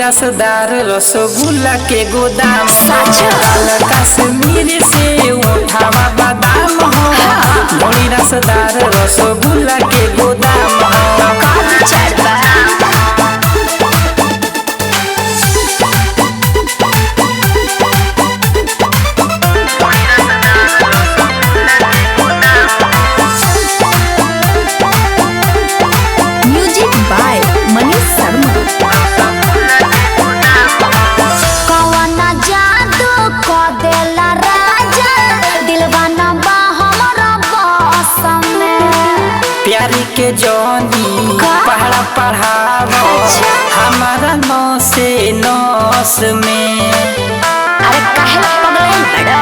रसदार रसगुल्ला के गोदाम लाल कश्मीर से उठावा बादाम हो। ढोली रसदार रसगुल्ला के गोदाम म्यूजिक बाय मनीष शर्मा। कवना जादू को देला राजा दिलवाना बा हमरा बस में। प्यारी के जोनी पहाड़ा पढ़ावो हमारा नौस से नौस में। अरे काहे पगला बड़ा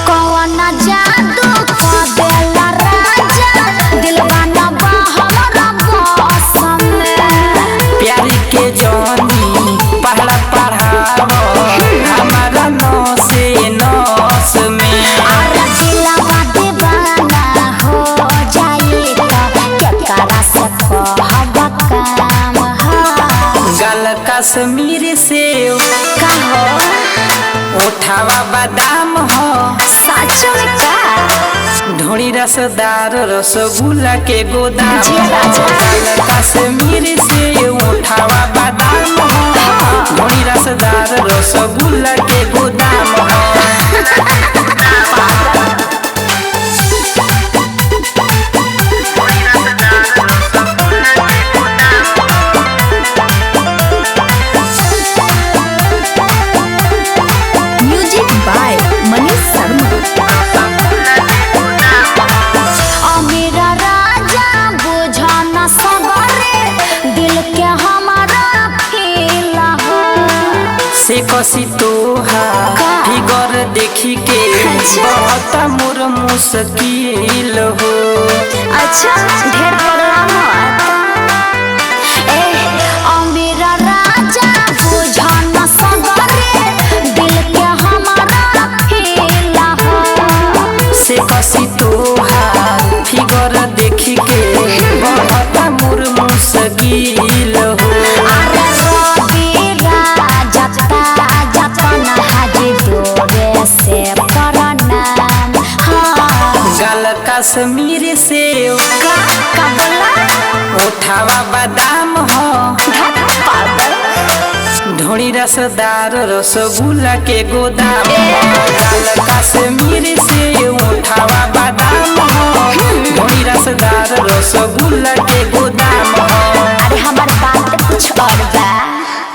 कवना जादू को देला राजा दिलवाना बा हमरा बस में। प्यारी के जोनी पहाड़ा पढ़ावो हमारा नौस से नौस में। अरे दिलवा दीवाना हो जाए तो केकरा से कहब काम हो। गल कश्मीर से कहो उठावा बादाम हो। सच में का ढोली रसदार रसगुल्ला के गोदाम जी राजा। गल कश्मीर से उठावा बादाम हो। ढोली रसदार रसगुल्ला के गोदाम हो। Music by Manish Sharma. अमीरा राजा बुझा न सबरे दिल के हमारा फील हो। से कसी तोहा फिगर देखी के अच्छा। बहुत मोर मुश्किल हो। अच्छा ढेर प्रोग्राम ए अमीरा राजा बुझा न सबरे दिल के हमारा फील हो। से कसी तोहा फिगर देखी के बहुत मोर मुश्किल हो। अरे रवि राजा ताजा तना हाजी दूरे से प्रणाम। हाँ गल कश्मीर से का बोला उठावा बादाम हो। ढोली रसदार रसगुल्ला के गोदाम गल कश्मीर से उठावा बादाम हो। ढोली रसदार रसगुल्ला के गोदाम